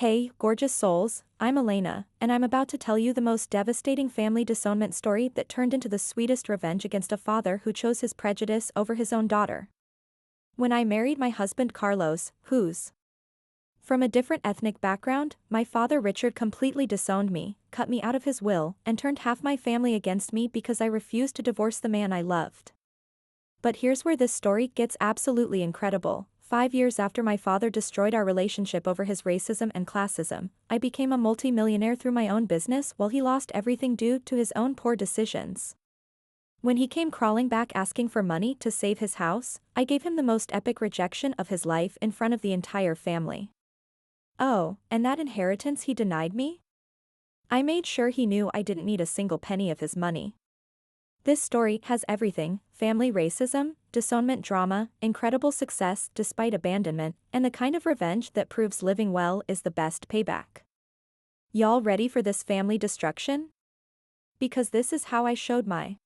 Hey, gorgeous souls, I'm Elena, and I'm about to tell you the most devastating family disownment story that turned into the sweetest revenge against a father who chose his prejudice over his own daughter. When I married my husband Carlos, who's from a different ethnic background, my father Richard completely disowned me, cut me out of his will, and turned half my family against me because I refused to divorce the man I loved. But here's where this story gets absolutely incredible. 5 years after my father destroyed our relationship over his racism and classism, I became a multi-millionaire through my own business while he lost everything due to his own poor decisions. When he came crawling back asking for money to save his house, I gave him the most epic rejection of his life in front of the entire family. Oh, and that inheritance he denied me? I made sure he knew I didn't need a single penny of his money. This story has everything: family racism, disownment drama, incredible success despite abandonment, and the kind of revenge that proves living well is the best payback. Y'all ready for this family destruction? Because this is how I showed my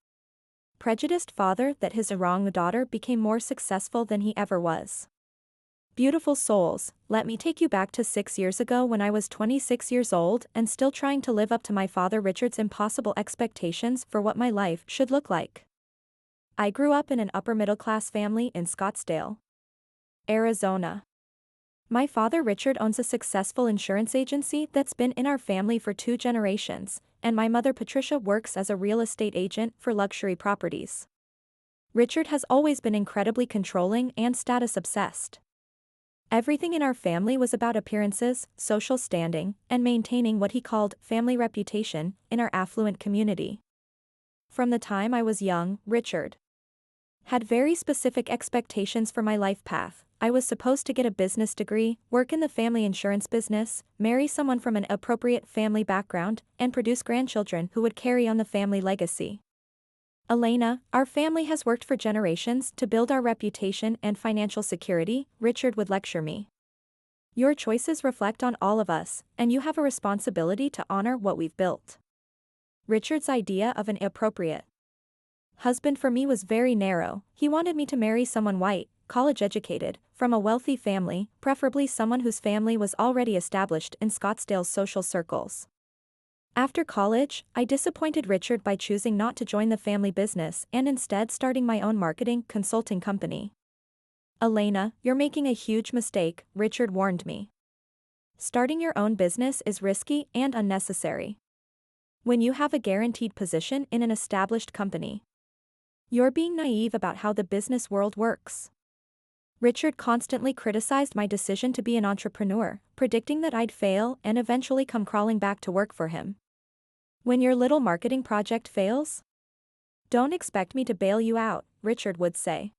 prejudiced father that his wrong daughter became more successful than he ever was. Beautiful souls, let me take you back to 6 years ago when I was 26 years old and still trying to live up to my father Richard's impossible expectations for what my life should look like. I grew up in an upper-middle-class family in Scottsdale, Arizona. My father Richard owns a successful insurance agency that's been in our family for 2 generations, and my mother Patricia works as a real estate agent for luxury properties. Richard has always been incredibly controlling and status-obsessed. Everything in our family was about appearances, social standing, and maintaining what he called family reputation in our affluent community. From the time I was young, Richard had very specific expectations for my life path. I was supposed to get a business degree, work in the family insurance business, marry someone from an appropriate family background, and produce grandchildren who would carry on the family legacy. Elena, our family has worked for generations to build our reputation and financial security, Richard would lecture me. Your choices reflect on all of us, and you have a responsibility to honor what we've built. Richard's idea of an appropriate husband for me was very narrow. He wanted me to marry someone white, college-educated, from a wealthy family, preferably someone whose family was already established in Scottsdale's social circles. After college, I disappointed Richard by choosing not to join the family business and instead starting my own marketing consulting company. Elena, you're making a huge mistake, Richard warned me. Starting your own business is risky and unnecessary. When you have a guaranteed position in an established company, you're being naive about how the business world works. Richard constantly criticized my decision to be an entrepreneur, predicting that I'd fail and eventually come crawling back to work for him. When your little marketing project fails, don't expect me to bail you out, Richard would say.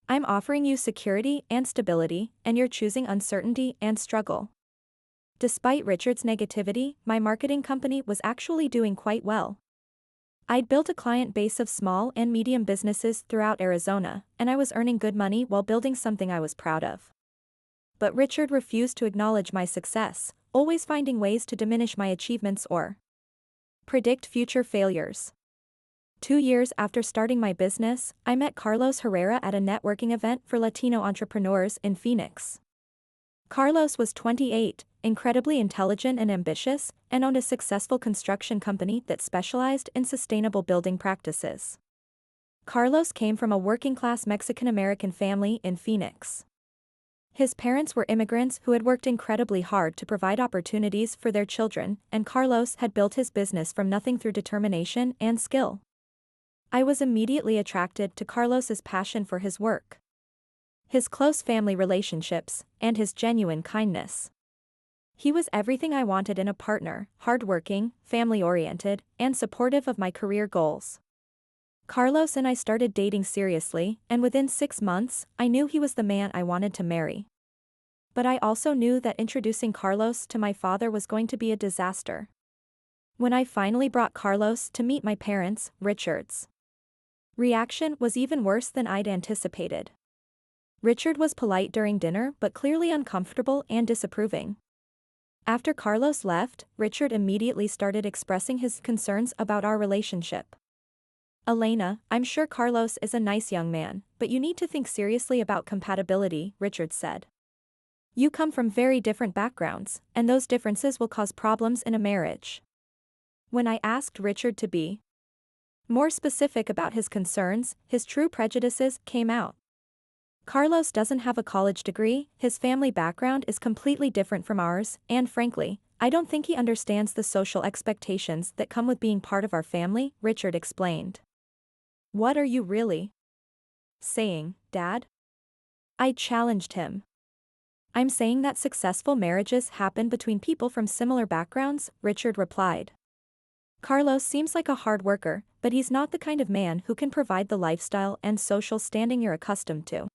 I'm offering you security and stability, and you're choosing uncertainty and struggle. Despite Richard's negativity, my marketing company was actually doing quite well. I'd built a client base of small and medium businesses throughout Arizona, and I was earning good money while building something I was proud of. But Richard refused to acknowledge my success, always finding ways to diminish my achievements or predict future failures. 2 years after starting my business, I met Carlos Herrera at a networking event for Latino entrepreneurs in Phoenix. Carlos was 28, incredibly intelligent and ambitious, and owned a successful construction company that specialized in sustainable building practices. Carlos came from a working-class Mexican-American family in Phoenix. His parents were immigrants who had worked incredibly hard to provide opportunities for their children, and Carlos had built his business from nothing through determination and skill. I was immediately attracted to Carlos's passion for his work, his close family relationships, and his genuine kindness. He was everything I wanted in a partner: hardworking, family-oriented, and supportive of my career goals. Carlos and I started dating seriously, and within 6 months, I knew he was the man I wanted to marry. But I also knew that introducing Carlos to my father was going to be a disaster. When I finally brought Carlos to meet my parents, Richard's reaction was even worse than I'd anticipated. Richard was polite during dinner but clearly uncomfortable and disapproving. After Carlos left, Richard immediately started expressing his concerns about our relationship. Elena, I'm sure Carlos is a nice young man, but you need to think seriously about compatibility, Richard said. You come from very different backgrounds, and those differences will cause problems in a marriage. When I asked Richard to be more specific about his concerns, his true prejudices came out. Carlos doesn't have a college degree, his family background is completely different from ours, and frankly, I don't think he understands the social expectations that come with being part of our family, Richard explained. What are you really saying, Dad? I challenged him. I'm saying that successful marriages happen between people from similar backgrounds, Richard replied. Carlos seems like a hard worker, but he's not the kind of man who can provide the lifestyle and social standing you're accustomed to.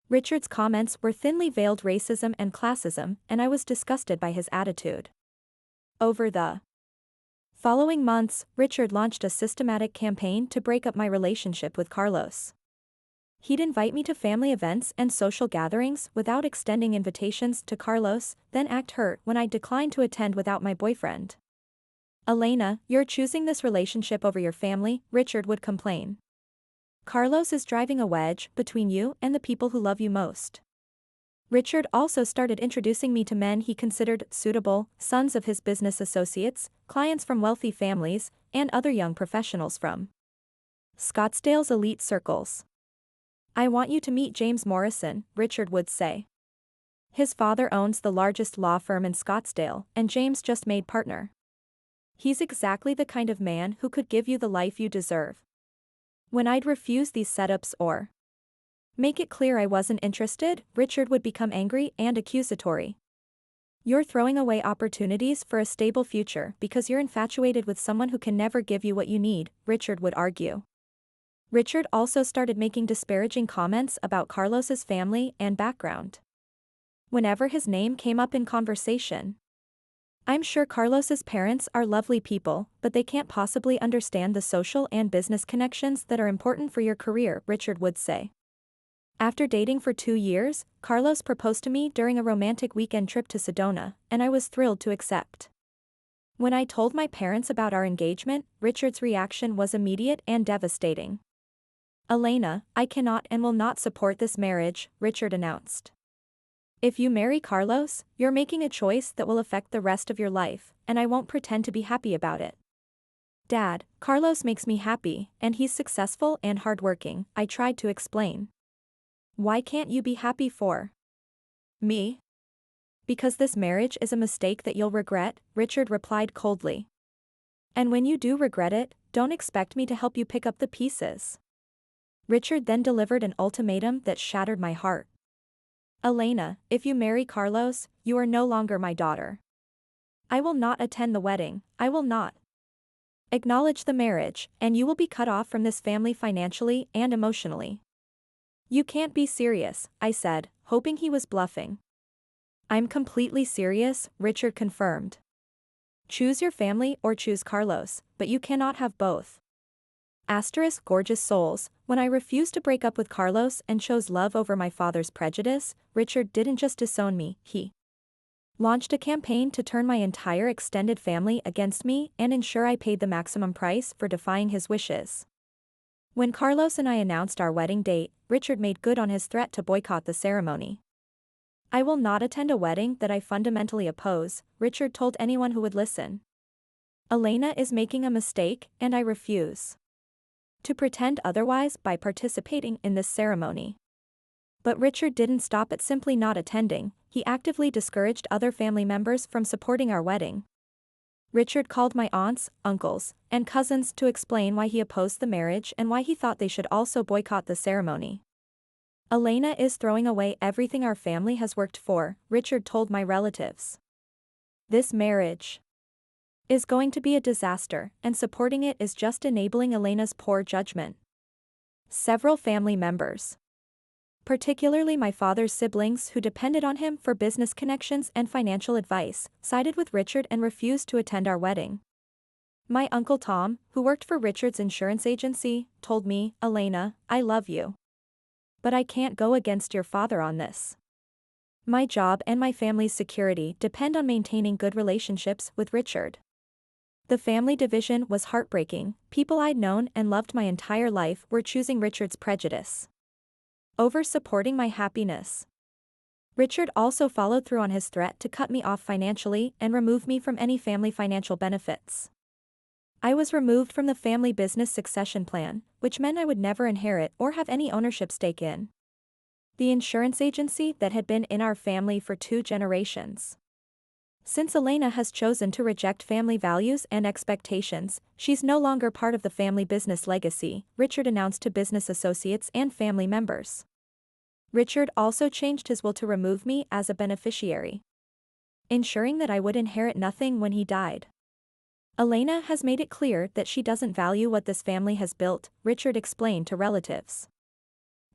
Richard's comments were thinly veiled racism and classism, and I was disgusted by his attitude. Over the following months, Richard launched a systematic campaign to break up my relationship with Carlos. He'd invite me to family events and social gatherings without extending invitations to Carlos, then act hurt when I declined to attend without my boyfriend. Elena, you're choosing this relationship over your family, Richard would complain. Carlos is driving a wedge between you and the people who love you most. Richard also started introducing me to men he considered suitable, sons of his business associates, clients from wealthy families, and other young professionals from Scottsdale's elite circles. I want you to meet James Morrison, Richard would say. His father owns the largest law firm in Scottsdale, and James just made partner. He's exactly the kind of man who could give you the life you deserve. When I'd refuse these setups or make it clear I wasn't interested, Richard would become angry and accusatory. You're throwing away opportunities for a stable future because you're infatuated with someone who can never give you what you need, Richard would argue. Richard also started making disparaging comments about Carlos's family and background. Whenever his name came up in conversation, I'm sure Carlos's parents are lovely people, but they can't possibly understand the social and business connections that are important for your career, Richard would say. After dating for 2 years, Carlos proposed to me during a romantic weekend trip to Sedona, and I was thrilled to accept. When I told my parents about our engagement, Richard's reaction was immediate and devastating. Elena, I cannot and will not support this marriage, Richard announced. If you marry Carlos, you're making a choice that will affect the rest of your life, and I won't pretend to be happy about it. Dad, Carlos makes me happy, and he's successful and hardworking, I tried to explain. Why can't you be happy for me? Because this marriage is a mistake that you'll regret, Richard replied coldly. And when you do regret it, don't expect me to help you pick up the pieces. Richard then delivered an ultimatum that shattered my heart. Elena, if you marry Carlos, you are no longer my daughter. I will not attend the wedding, I will not acknowledge the marriage, and you will be cut off from this family financially and emotionally. You can't be serious, I said, hoping he was bluffing. I'm completely serious, Richard confirmed. Choose your family or choose Carlos, but you cannot have both. Asterisk gorgeous souls, when I refused to break up with Carlos and chose love over my father's prejudice, Richard didn't just disown me, he launched a campaign to turn my entire extended family against me and ensure I paid the maximum price for defying his wishes. When Carlos and I announced our wedding date, Richard made good on his threat to boycott the ceremony. I will not attend a wedding that I fundamentally oppose, Richard told anyone who would listen. Elena is making a mistake, and I refuse to pretend otherwise by participating in this ceremony. But Richard didn't stop at simply not attending, he actively discouraged other family members from supporting our wedding. Richard called my aunts, uncles, and cousins to explain why he opposed the marriage and why he thought they should also boycott the ceremony. Elena is throwing away everything our family has worked for, Richard told my relatives. This marriage is going to be a disaster, and supporting it is just enabling Elena's poor judgment. Several family members, particularly my father's siblings who depended on him for business connections and financial advice, sided with Richard and refused to attend our wedding. My uncle Tom, who worked for Richard's insurance agency, told me, Elena, I love you. But I can't go against your father on this. My job and my family's security depend on maintaining good relationships with Richard. The family division was heartbreaking, people I'd known and loved my entire life were choosing Richard's prejudice over supporting my happiness. Richard also followed through on his threat to cut me off financially and remove me from any family financial benefits. I was removed from the family business succession plan, which meant I would never inherit or have any ownership stake in the insurance agency that had been in our family for 2 generations. Since Elena has chosen to reject family values and expectations, she's no longer part of the family business legacy, Richard announced to business associates and family members. Richard also changed his will to remove me as a beneficiary, ensuring that I would inherit nothing when he died. Elena has made it clear that she doesn't value what this family has built, Richard explained to relatives.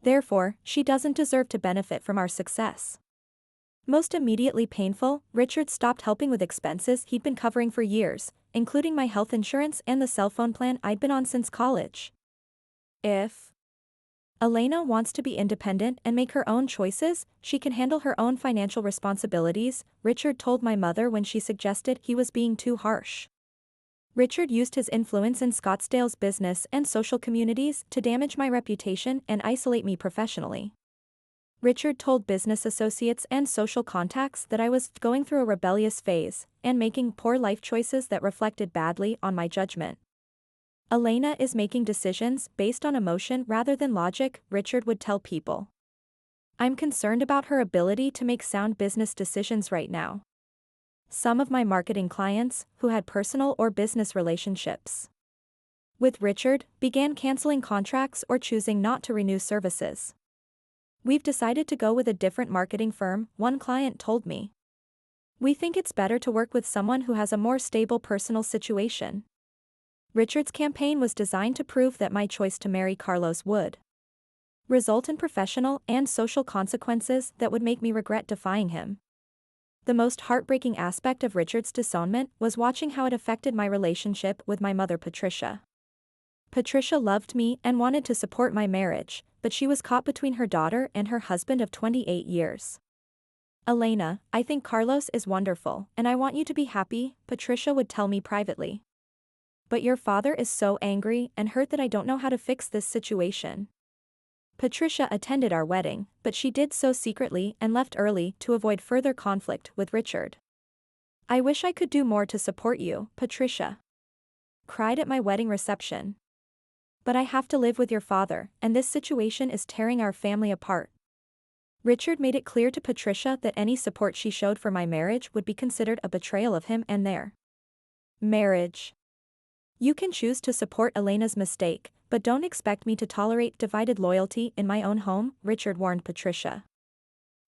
Therefore, she doesn't deserve to benefit from our success. Most immediately painful, Richard stopped helping with expenses he'd been covering for years, including my health insurance and the cell phone plan I'd been on since college. If Elena wants to be independent and make her own choices, she can handle her own financial responsibilities, Richard told my mother when she suggested he was being too harsh. Richard used his influence in Scottsdale's business and social communities to damage my reputation and isolate me professionally. Richard told business associates and social contacts that I was going through a rebellious phase and making poor life choices that reflected badly on my judgment. Elena is making decisions based on emotion rather than logic, Richard would tell people. I'm concerned about her ability to make sound business decisions right now. Some of my marketing clients, who had personal or business relationships with Richard, began canceling contracts or choosing not to renew services. We've decided to go with a different marketing firm, one client told me. We think it's better to work with someone who has a more stable personal situation. Richard's campaign was designed to prove that my choice to marry Carlos would result in professional and social consequences that would make me regret defying him. The most heartbreaking aspect of Richard's disownment was watching how it affected my relationship with my mother Patricia. Patricia loved me and wanted to support my marriage, but she was caught between her daughter and her husband of 28 years. Elena, I think Carlos is wonderful, and I want you to be happy, Patricia would tell me privately. But your father is so angry and hurt that I don't know how to fix this situation. Patricia attended our wedding, but she did so secretly and left early to avoid further conflict with Richard. I wish I could do more to support you, Patricia cried at my wedding reception. But I have to live with your father, and this situation is tearing our family apart. Richard made it clear to Patricia that any support she showed for my marriage would be considered a betrayal of him and their marriage. You can choose to support Elena's mistake, but don't expect me to tolerate divided loyalty in my own home, Richard warned Patricia.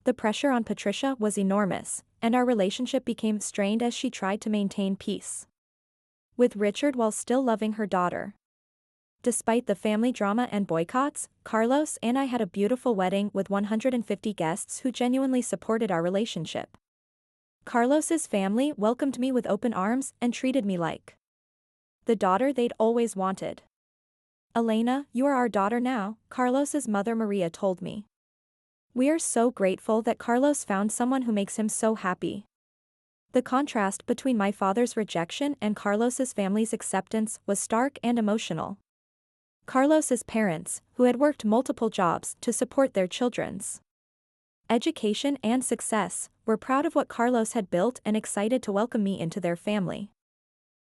The pressure on Patricia was enormous, and our relationship became strained as she tried to maintain peace with Richard while still loving her daughter. Despite the family drama and boycotts, Carlos and I had a beautiful wedding with 150 guests who genuinely supported our relationship. Carlos's family welcomed me with open arms and treated me like the daughter they'd always wanted. Elena, you are our daughter now, Carlos's mother Maria told me. We are so grateful that Carlos found someone who makes him so happy. The contrast between my father's rejection and Carlos's family's acceptance was stark and emotional. Carlos's parents, who had worked multiple jobs to support their children's education and success, were proud of what Carlos had built and excited to welcome me into their family.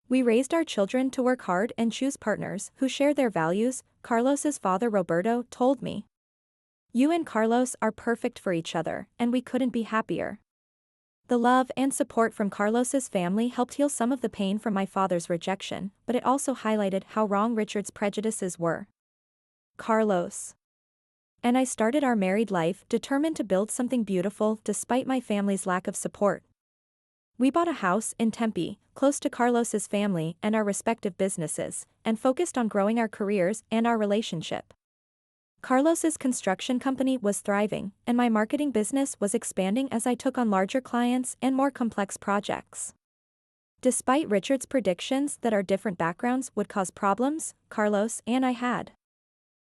We raised our children to work hard and choose partners who share their values, Carlos's father Roberto told me. You and Carlos are perfect for each other, and we couldn't be happier. The love and support from Carlos's family helped heal some of the pain from my father's rejection, but it also highlighted how wrong Richard's prejudices were. Carlos and I started our married life determined to build something beautiful despite my family's lack of support. We bought a house in Tempe, close to Carlos's family and our respective businesses, and focused on growing our careers and our relationship. Carlos's construction company was thriving, and my marketing business was expanding as I took on larger clients and more complex projects. Despite Richard's predictions that our different backgrounds would cause problems, Carlos and I had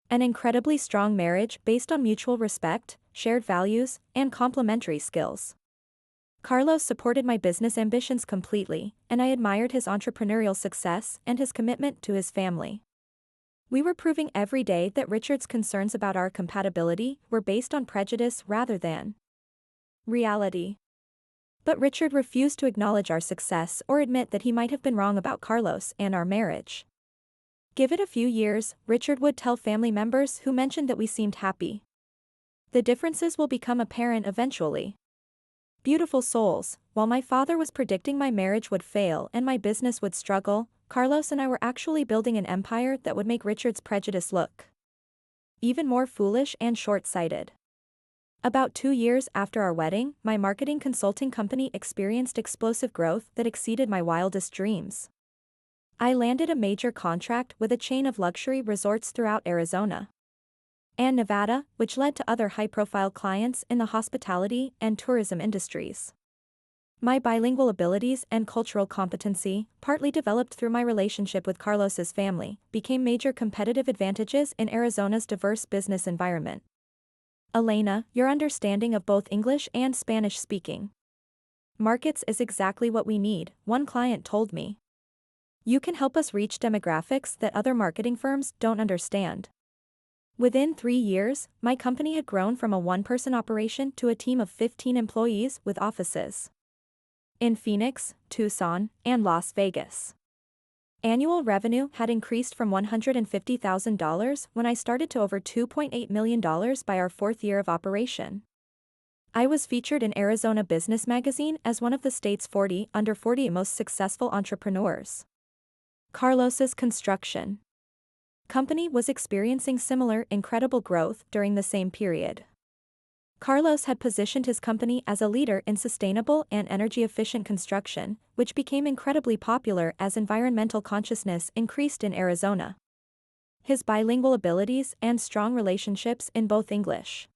an incredibly strong marriage based on mutual respect, shared values, and complementary skills. Carlos supported my business ambitions completely, and I admired his entrepreneurial success and his commitment to his family. We were proving every day that Richard's concerns about our compatibility were based on prejudice rather than Reality. But Richard refused to acknowledge our success or admit that he might have been wrong about Carlos and our marriage. Give it a few years, Richard would tell family members who mentioned that we seemed happy. The differences will become apparent eventually. Beautiful souls, while my father was predicting my marriage would fail and my business would struggle, Carlos and I were actually building an empire that would make Richard's prejudice look even more foolish and short-sighted. About 2 years after our wedding, my marketing consulting company experienced explosive growth that exceeded my wildest dreams. I landed a major contract with a chain of luxury resorts throughout Arizona and Nevada, which led to other high-profile clients in the hospitality and tourism industries. My bilingual abilities and cultural competency, partly developed through my relationship with Carlos's family, became major competitive advantages in Arizona's diverse business environment. Elena, your understanding of both English and Spanish speaking markets is exactly what we need, one client told me. You can help us reach demographics that other marketing firms don't understand. Within 3 years, my company had grown from a one-person operation to a team of 15 employees with offices in Phoenix, Tucson, and Las Vegas. Annual revenue had increased from $150,000 when I started to over $2.8 million by our 4th year of operation. I was featured in Arizona Business Magazine as one of the state's 40 under 40 most successful entrepreneurs. Carlos's construction company was experiencing similar incredible growth during the same period. Carlos had positioned his company as a leader in sustainable and energy-efficient construction, which became incredibly popular as environmental consciousness increased in Arizona. His bilingual abilities and strong relationships in both English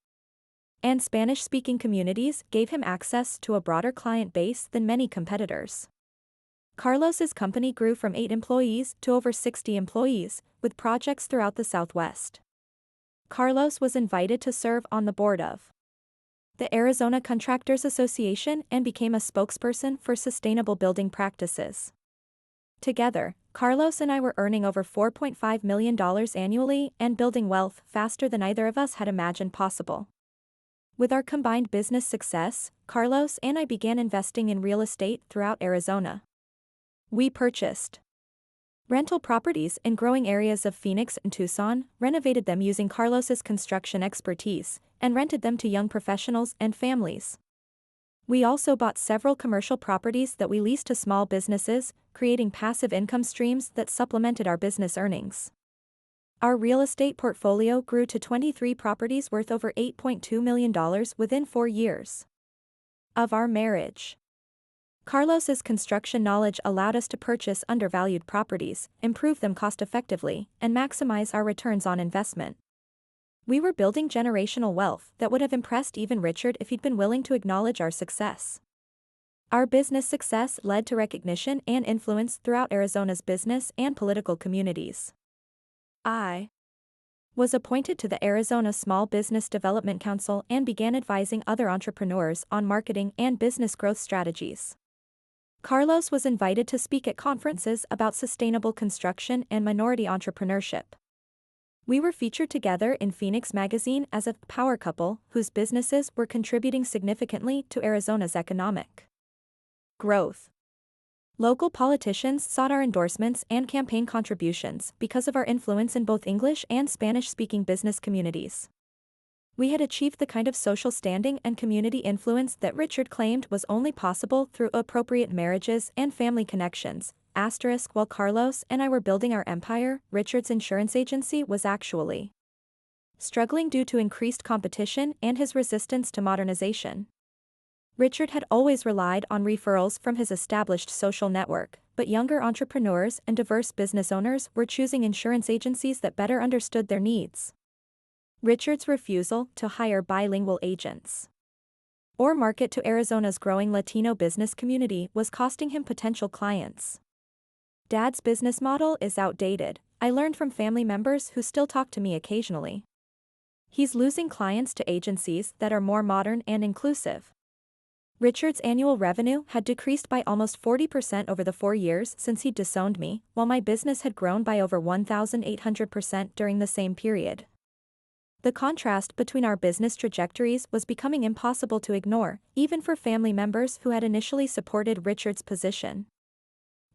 and Spanish-speaking communities gave him access to a broader client base than many competitors. Carlos's company grew from 8 employees to over 60 employees, with projects throughout the Southwest. Carlos was invited to serve on the board of the Arizona Contractors Association and became a spokesperson for sustainable building practices. Together, Carlos and I were earning over $4.5 million annually and building wealth faster than either of us had imagined possible. With our combined business success, Carlos and I began investing in real estate throughout Arizona. We purchased rental properties in growing areas of Phoenix and Tucson, renovated them using Carlos's construction expertise, and rented them to young professionals and families. We also bought several commercial properties that we leased to small businesses, creating passive income streams that supplemented our business earnings. Our real estate portfolio grew to 23 properties worth over $8.2 million within 4 years of our marriage. Carlos's construction knowledge allowed us to purchase undervalued properties, improve them cost-effectively, and maximize our returns on investment. We were building generational wealth that would have impressed even Richard if he'd been willing to acknowledge our success. Our business success led to recognition and influence throughout Arizona's business and political communities. I was appointed to the Arizona Small Business Development Council and began advising other entrepreneurs on marketing and business growth strategies. Carlos was invited to speak at conferences about sustainable construction and minority entrepreneurship. We were featured together in Phoenix Magazine as a power couple whose businesses were contributing significantly to Arizona's economic growth. Local politicians sought our endorsements and campaign contributions because of our influence in both English and Spanish-speaking business communities. We had achieved the kind of social standing and community influence that Richard claimed was only possible through appropriate marriages and family connections. While Carlos and I were building our empire, Richard's insurance agency was actually struggling due to increased competition and his resistance to modernization. Richard had always relied on referrals from his established social network, but younger entrepreneurs and diverse business owners were choosing insurance agencies that better understood their needs. Richard's refusal to hire bilingual agents or market to Arizona's growing Latino business community was costing him potential clients. Dad's business model is outdated, I learned from family members who still talk to me occasionally. He's losing clients to agencies that are more modern and inclusive. Richard's annual revenue had decreased by almost 40% over the 4 years since he'd disowned me, while my business had grown by over 1,800% during the same period. The contrast between our business trajectories was becoming impossible to ignore, even for family members who had initially supported Richard's position.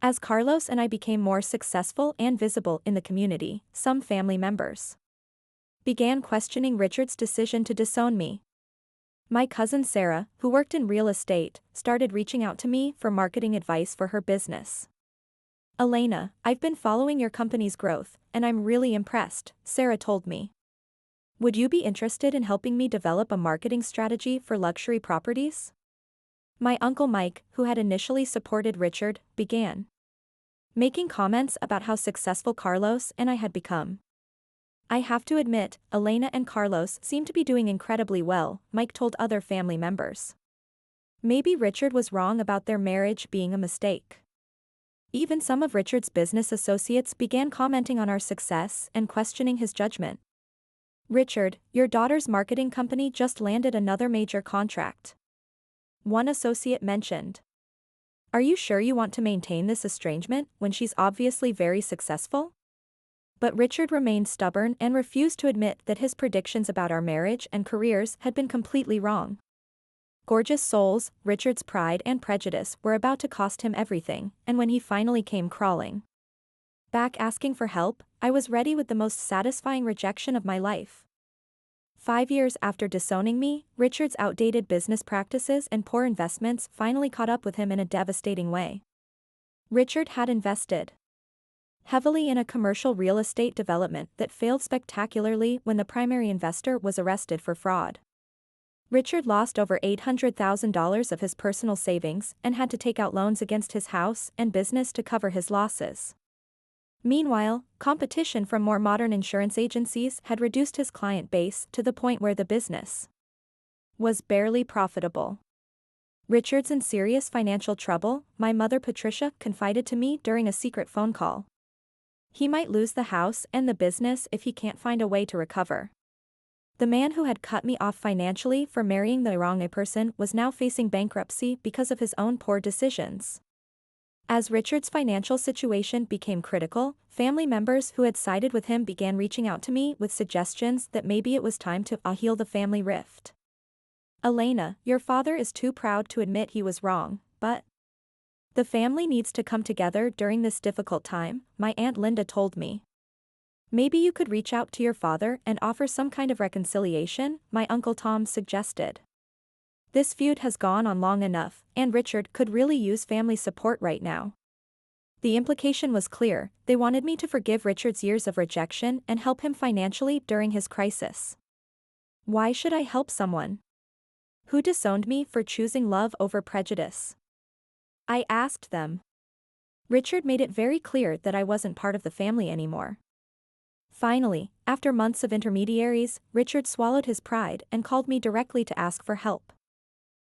As Carlos and I became more successful and visible in the community, some family members began questioning Richard's decision to disown me. My cousin Sarah, who worked in real estate, started reaching out to me for marketing advice for her business. "Elena, I've been following your company's growth, and I'm really impressed," Sarah told me. "Would you be interested in helping me develop a marketing strategy for luxury properties?" My uncle Mike, who had initially supported Richard, began making comments about how successful Carlos and I had become. "I have to admit, Elena and Carlos seem to be doing incredibly well," Mike told other family members. Maybe Richard was wrong about their marriage being a mistake. Even some of Richard's business associates began commenting on our success and questioning his judgment. "Richard, your daughter's marketing company just landed another major contract," one associate mentioned. "Are you sure you want to maintain this estrangement when she's obviously very successful?" But Richard remained stubborn and refused to admit that his predictions about our marriage and careers had been completely wrong. Gorgeous souls, Richard's pride and prejudice were about to cost him everything, and when he finally came crawling back asking for help, I was ready with the most satisfying rejection of my life. 5 years after disowning me, Richard's outdated business practices and poor investments finally caught up with him in a devastating way. Richard had invested heavily in a commercial real estate development that failed spectacularly when the primary investor was arrested for fraud. Richard lost over $800,000 of his personal savings and had to take out loans against his house and business to cover his losses. Meanwhile, competition from more modern insurance agencies had reduced his client base to the point where the business was barely profitable. Richard's in serious financial trouble, my mother Patricia confided to me during a secret phone call. He might lose the house and the business if he can't find a way to recover. The man who had cut me off financially for marrying the wrong person was now facing bankruptcy because of his own poor decisions. As Richard's financial situation became critical, family members who had sided with him began reaching out to me with suggestions that maybe it was time to heal the family rift. "Elena, your father is too proud to admit he was wrong, but the family needs to come together during this difficult time," my Aunt Linda told me. "Maybe you could reach out to your father and offer some kind of reconciliation," my Uncle Tom suggested. "This feud has gone on long enough, and Richard could really use family support right now." The implication was clear: they wanted me to forgive Richard's years of rejection and help him financially during his crisis. Why should I help someone who disowned me for choosing love over prejudice? I asked them. Richard made it very clear that I wasn't part of the family anymore. Finally, after months of intermediaries, Richard swallowed his pride and called me directly to ask for help.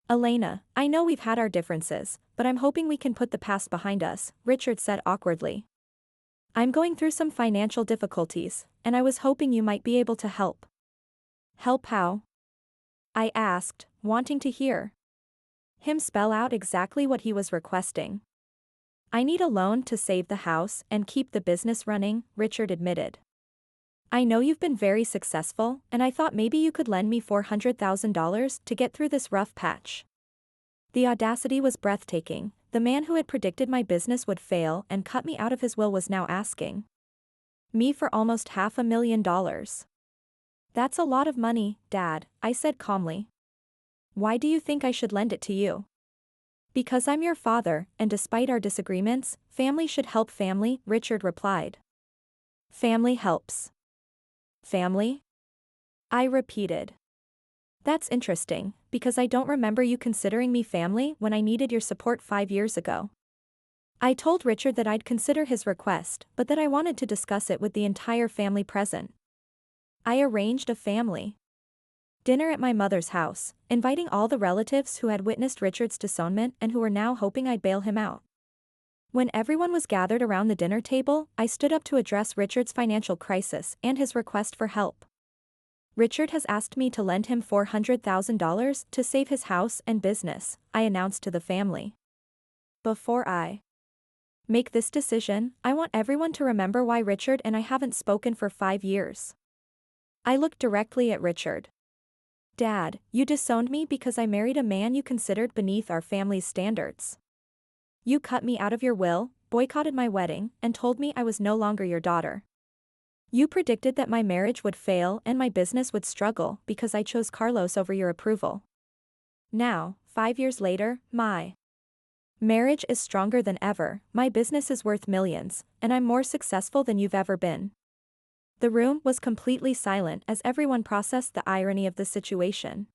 "Elena, I know we've had our differences, but I'm hoping we can put the past behind us," Richard said awkwardly. "I'm going through some financial difficulties, and I was hoping you might be able to help." "Help how?" I asked, wanting to hear him spell out exactly what he was requesting. "I need a loan to save the house and keep the business running," Richard admitted. "I know you've been very successful, and I thought maybe you could lend me $400,000 to get through this rough patch." The audacity was breathtaking. The man who had predicted my business would fail and cut me out of his will was now asking me for almost $500,000. "That's a lot of money, Dad," I said calmly. "Why do you think I should lend it to you?" "Because I'm your father, and despite our disagreements, family should help family," Richard replied. "Family helps family?" I repeated. "That's interesting, because I don't remember you considering me family when I needed your support 5 years ago." I told Richard that I'd consider his request, but that I wanted to discuss it with the entire family present. I arranged a family dinner at my mother's house, inviting all the relatives who had witnessed Richard's disownment and who were now hoping I'd bail him out. When everyone was gathered around the dinner table, I stood up to address Richard's financial crisis and his request for help. "Richard has asked me to lend him $400,000 to save his house and business," I announced to the family. "Before I make this decision, I want everyone to remember why Richard and I haven't spoken for 5 years. I looked directly at Richard. Dad, you disowned me because I married a man you considered beneath our family's standards. You cut me out of your will, boycotted my wedding, and told me I was no longer your daughter. You predicted that my marriage would fail and my business would struggle because I chose Carlos over your approval. Now, 5 years later, my marriage is stronger than ever, my business is worth millions, and I'm more successful than you've ever been. The room was completely silent as everyone processed the irony of the situation.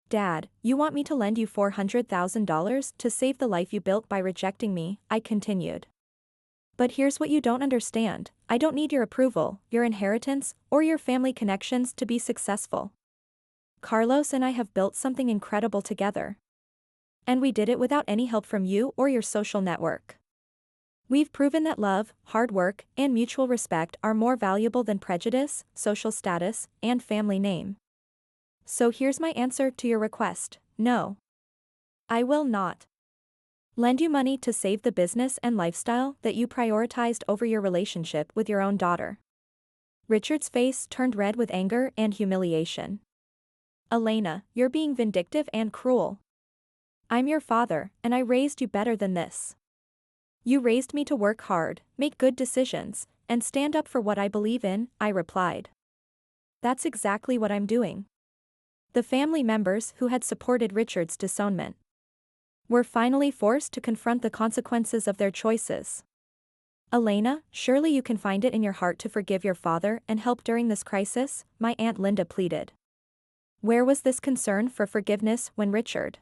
Dad, you want me to lend you $400,000 to save the life you built by rejecting me, I continued. But here's what you don't understand, I don't need your approval, your inheritance, or your family connections to be successful. Carlos and I have built something incredible together. And we did it without any help from you or your social network. We've proven that love, hard work, and mutual respect are more valuable than prejudice, social status, and family name. So here's my answer to your request, no. I will not lend you money to save the business and lifestyle that you prioritized over your relationship with your own daughter. Richard's face turned red with anger and humiliation. Elena, you're being vindictive and cruel. I'm your father, and I raised you better than this. You raised me to work hard, make good decisions, and stand up for what I believe in, I replied. That's exactly what I'm doing. The family members who had supported Richard's disownment were finally forced to confront the consequences of their choices. Elena, surely you can find it in your heart to forgive your father and help during this crisis, my Aunt Linda pleaded. Where was this concern for forgiveness when Richard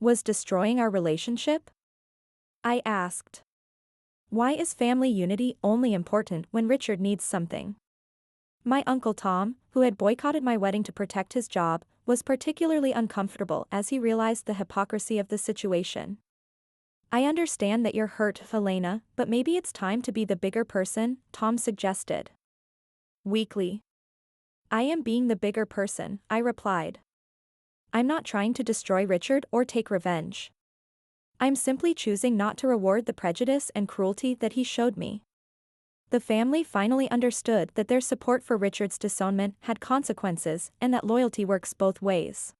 was destroying our relationship? I asked. Why is family unity only important when Richard needs something? My Uncle Tom, who had boycotted my wedding to protect his job, was particularly uncomfortable as he realized the hypocrisy of the situation. I understand that you're hurt, Helena, but maybe it's time to be the bigger person, Tom suggested. Weakly. I am being the bigger person, I replied. I'm not trying to destroy Richard or take revenge. I'm simply choosing not to reward the prejudice and cruelty that he showed me. The family finally understood that their support for Richard's disownment had consequences and that loyalty works both ways.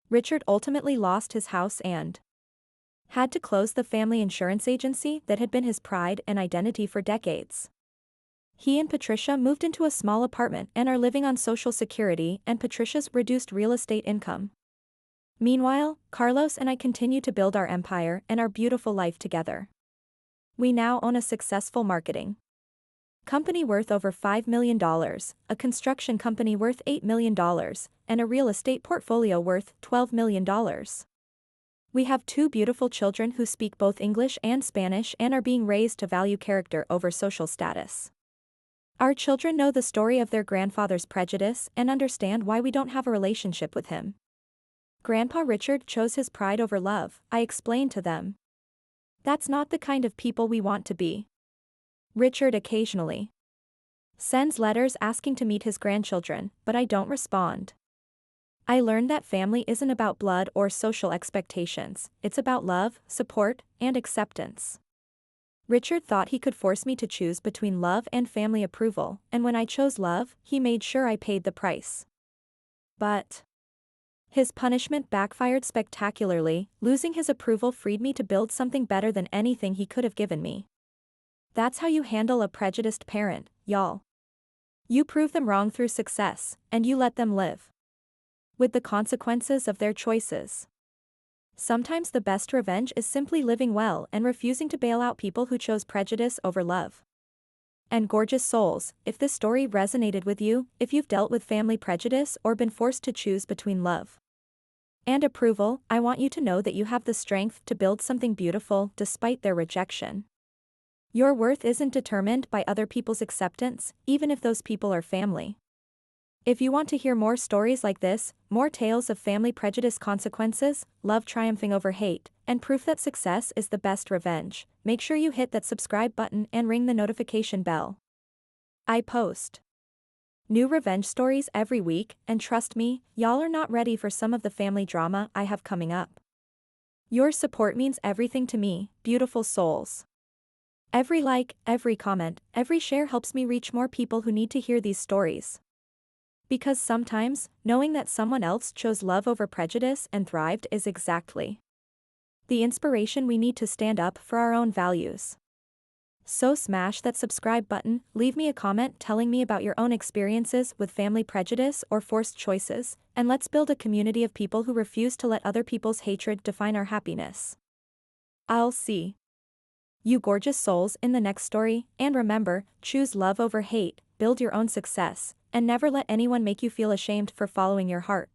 Richard ultimately lost his house and had to close the family insurance agency that had been his pride and identity for decades. He and Patricia moved into a small apartment and are living on Social Security and Patricia's reduced real estate income. Meanwhile, Carlos and I continue to build our empire and our beautiful life together. We now own a successful marketing company worth over $5 million, a construction company worth $8 million, and a real estate portfolio worth $12 million. We have 2 beautiful children who speak both English and Spanish and are being raised to value character over social status. Our children know the story of their grandfather's prejudice and understand why we don't have a relationship with him. Grandpa Richard chose his pride over love, I explained to them. That's not the kind of people we want to be. Richard occasionally sends letters asking to meet his grandchildren, but I don't respond. I learned that family isn't about blood or social expectations, it's about love, support, and acceptance. Richard thought he could force me to choose between love and family approval, and when I chose love, he made sure I paid the price. But his punishment backfired spectacularly, losing his approval freed me to build something better than anything he could have given me. That's how you handle a prejudiced parent, y'all. You prove them wrong through success, and you let them live with the consequences of their choices. Sometimes the best revenge is simply living well and refusing to bail out people who chose prejudice over love. And gorgeous souls, if this story resonated with you, if you've dealt with family prejudice or been forced to choose between love and approval, I want you to know that you have the strength to build something beautiful despite their rejection. Your worth isn't determined by other people's acceptance, even if those people are family. If you want to hear more stories like this, more tales of family prejudice consequences, love triumphing over hate, and proof that success is the best revenge, make sure you hit that subscribe button and ring the notification bell. I post new revenge stories every week, and trust me, y'all are not ready for some of the family drama I have coming up. Your support means everything to me, beautiful souls. Every like, every comment, every share helps me reach more people who need to hear these stories. Because sometimes, knowing that someone else chose love over prejudice and thrived is exactly the inspiration we need to stand up for our own values. So smash that subscribe button, leave me a comment telling me about your own experiences with family prejudice or forced choices, and let's build a community of people who refuse to let other people's hatred define our happiness. I'll see you gorgeous souls in the next story, and remember, choose love over hate, build your own success, and never let anyone make you feel ashamed for following your heart.